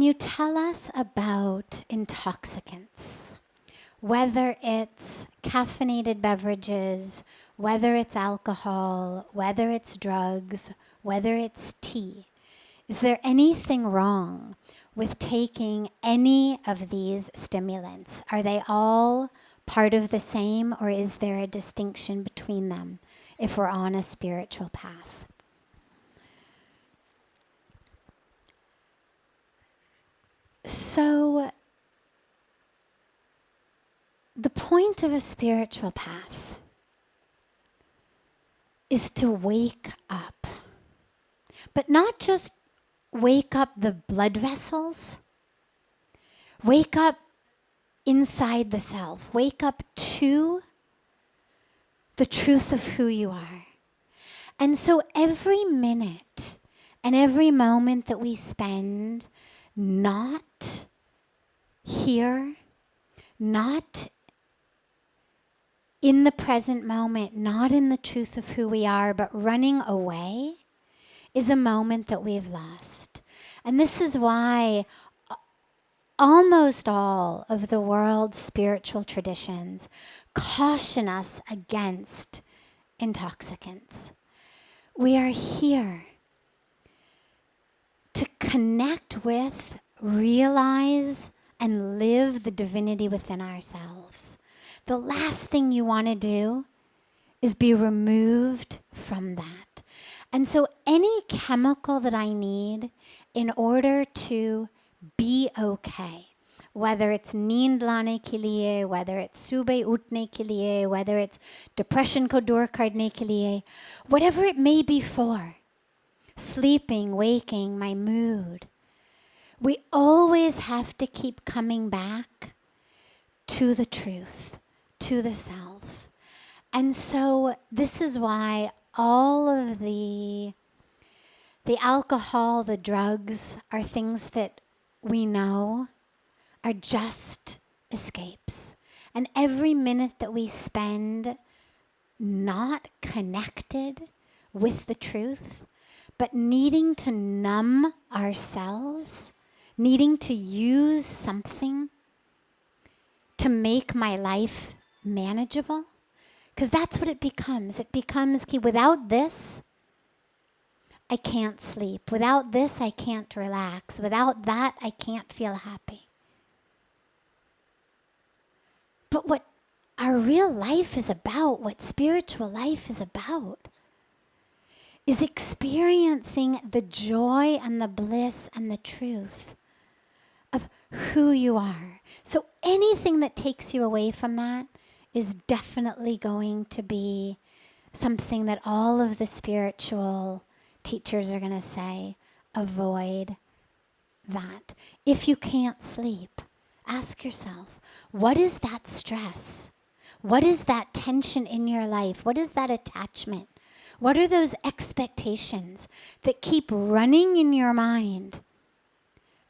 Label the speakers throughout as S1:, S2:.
S1: you tell us about intoxicants, whether it's caffeinated beverages, whether it's alcohol, whether it's drugs, whether it's tea, is there anything wrong with taking any of these stimulants? Are they all part of the same, or is there a distinction between them if we're on a spiritual path? So, the point of a spiritual path is to wake up, but not just wake up the blood vessels, wake up inside the self, wake up to the truth of who you are. And so every minute and every moment that we spend not here, not in the present moment, not in the truth of who we are, but running away, is a moment that we've lost. And this is why almost all of the world's spiritual traditions caution us against intoxicants. We are here to connect with, realize, and live the divinity within ourselves. The last thing you want to do is be removed from that. And so any chemical that I need in order to be okay, whether it's नींद लाने के लिए, whether it's सुबह उठने के लिए, whether it's depression को दूर करने के लिए, whatever it may be for, sleeping, waking, my mood, we always have to keep coming back to the truth, to the self. And so this is why all of the alcohol, the drugs are things that we know are just escapes. And every minute that we spend not connected with the truth, but needing to numb ourselves, needing to use something to make my life manageable, because that's what it becomes. It becomes, without this, I can't sleep. Without this, I can't relax. Without that, I can't feel happy. But what our real life is about, what spiritual life is about, is experiencing the joy and the bliss and the truth of who you are. So anything that takes you away from that is definitely going to be something that all of the spiritual teachers are going to say, avoid that. If you can't sleep, ask yourself, what is that stress? What is that tension in your life? What is that attachment? What are those expectations that keep running in your mind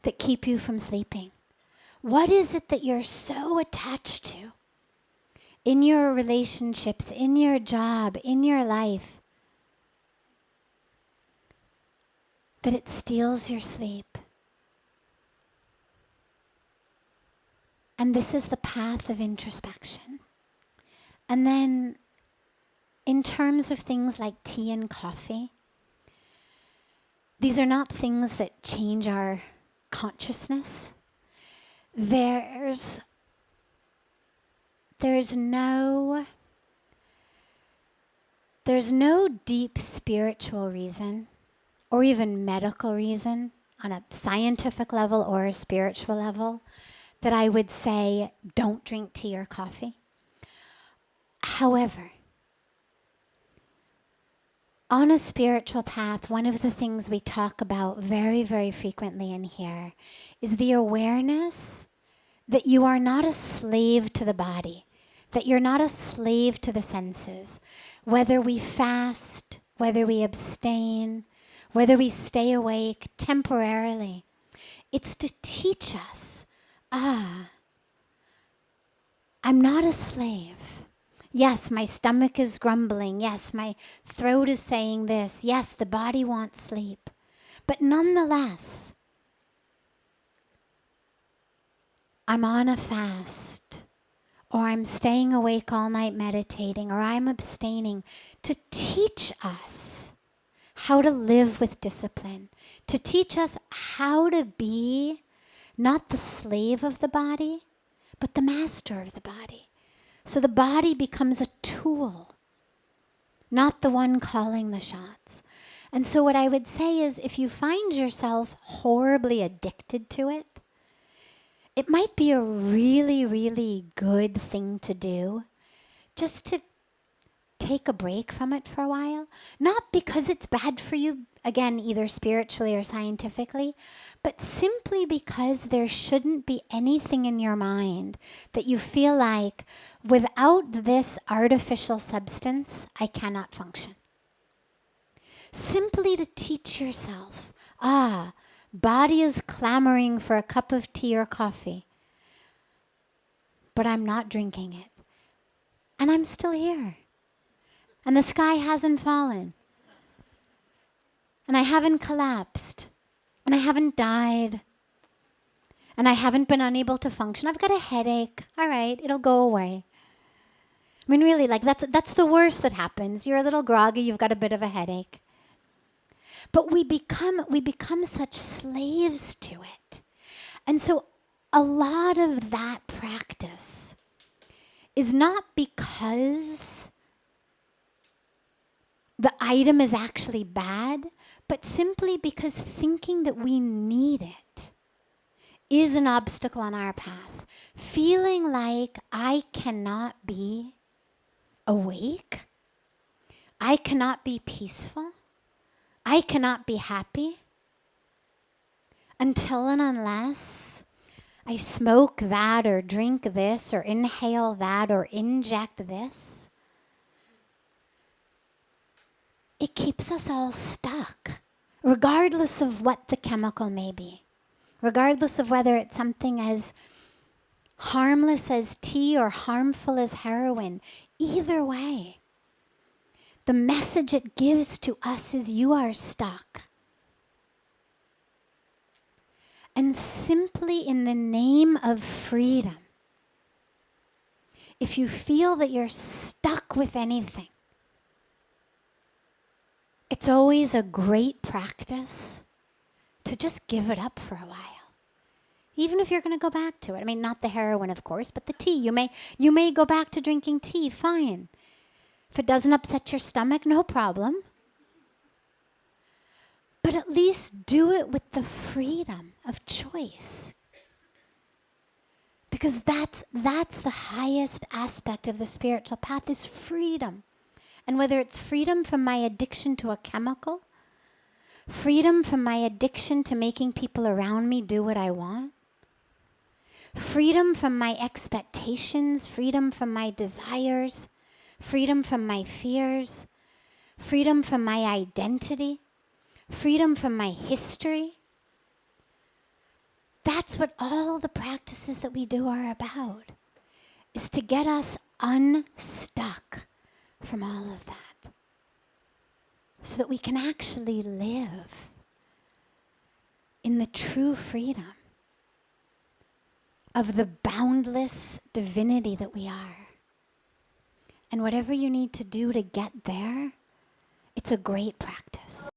S1: that keep you from sleeping? What is it that you're so attached to in your relationships, in your job, in your life, that it steals your sleep? And this is the path of introspection. And then in terms of things like tea and coffee, these are not things that change our consciousness. There's no deep spiritual reason or even medical reason on a scientific level or a spiritual level that I would say don't drink tea or coffee. However, on a spiritual path, one of the things we talk about very, very frequently in here is the awareness that you are not a slave to the body, that you're not a slave to the senses. Whether we fast, whether we abstain, whether we stay awake temporarily, it's to teach us, I'm not a slave. Yes, my stomach is grumbling. Yes, my throat is saying this. Yes, the body wants sleep. But nonetheless, I'm on a fast, or I'm staying awake all night meditating, or I'm abstaining, to teach us how to live with discipline, to teach us how to be not the slave of the body, but the master of the body. So the body becomes a tool, not the one calling the shots. And so what I would say is, if you find yourself horribly addicted to it, it might be a really, really good thing to do, just to take a break from it for a while. Not because it's bad for you, again, either spiritually or scientifically, but simply because there shouldn't be anything in your mind that you feel like, without this artificial substance, I cannot function. Simply to teach yourself, body is clamoring for a cup of tea or coffee, but I'm not drinking it. And I'm still here. And the sky hasn't fallen. And I haven't collapsed. And I haven't died. And I haven't been unable to function. I've got a headache. All right, it'll go away. I mean, really, like that's the worst that happens. You're a little groggy, you've got a bit of a headache. But we become such slaves to it. And so a lot of that practice is not because the item is actually bad, but simply because thinking that we need it is an obstacle on our path. Feeling like I cannot be awake, I cannot be peaceful, I cannot be happy until and unless I smoke that or drink this or inhale that or inject this. It keeps us all stuck, regardless of what the chemical may be, regardless of whether it's something as harmless as tea or harmful as heroin. Either way, the message it gives to us is you are stuck. And simply in the name of freedom, if you feel that you're stuck with anything, it's always a great practice to just give it up for a while. Even if you're going to go back to it. I mean, not the heroin, of course, but the tea. You may go back to drinking tea, fine. If it doesn't upset your stomach, no problem. But at least do it with the freedom of choice. Because that's the highest aspect of the spiritual path, is freedom. And whether it's freedom from my addiction to a chemical, freedom from my addiction to making people around me do what I want, freedom from my expectations, freedom from my desires, freedom from my fears, freedom from my identity, freedom from my history. That's what all the practices that we do are about, is to get us unstuck from all of that, so that we can actually live in the true freedom of the boundless divinity that we are. And whatever you need to do to get there, it's a great practice.